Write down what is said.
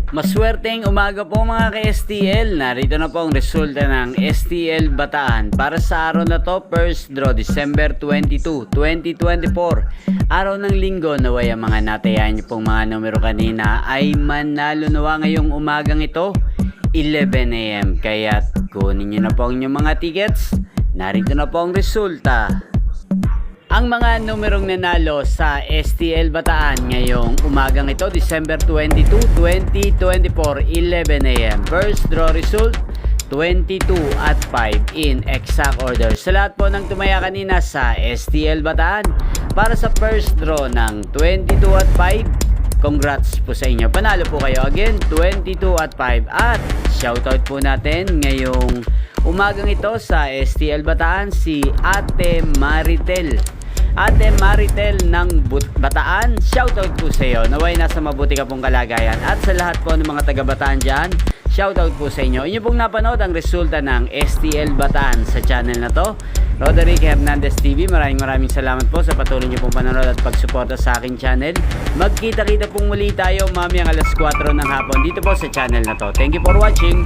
Maswerteng umaga po mga ka-STL. Narito na po ang resulta ng STL Bataan para sa araw na to, first draw December 22, 2024. Araw ng linggo, naway ang mga natayan niyo pong mga numero kanina ay manalo nawa ngayong umagang ito 11 AM. Kaya kunin niyo na po ang inyong mga tickets. Narito na po ang resulta. Ang mga numerong nanalo sa STL Bataan ngayong umagang ito, December 22, 2024, 11 AM. First draw result, 22 at 5 in exact order. Sa lahat po ng tumaya kanina sa STL Bataan, para sa first draw ng 22 at 5, congrats po sa inyo. Panalo po kayo again, 22 at 5. At shoutout po natin ngayong umagang ito sa STL Bataan si Ate Maritel. Ate Maritel ng Bataan, shoutout po sa iyo. Naway nasa mabuti ka pong kalagayan. At sa lahat po ng mga taga Bataan dyan, shoutout po sa inyo. Inyo pong napanood ang resulta ng STL Bataan sa channel na to, Roderick Hernandez TV. Maraming salamat po sa patuloy niyo pong panonood at pagsuporta sa aking channel. Magkita-kita pong muli tayo mamayang alas 4 ng hapon dito po sa channel na to. Thank you for watching.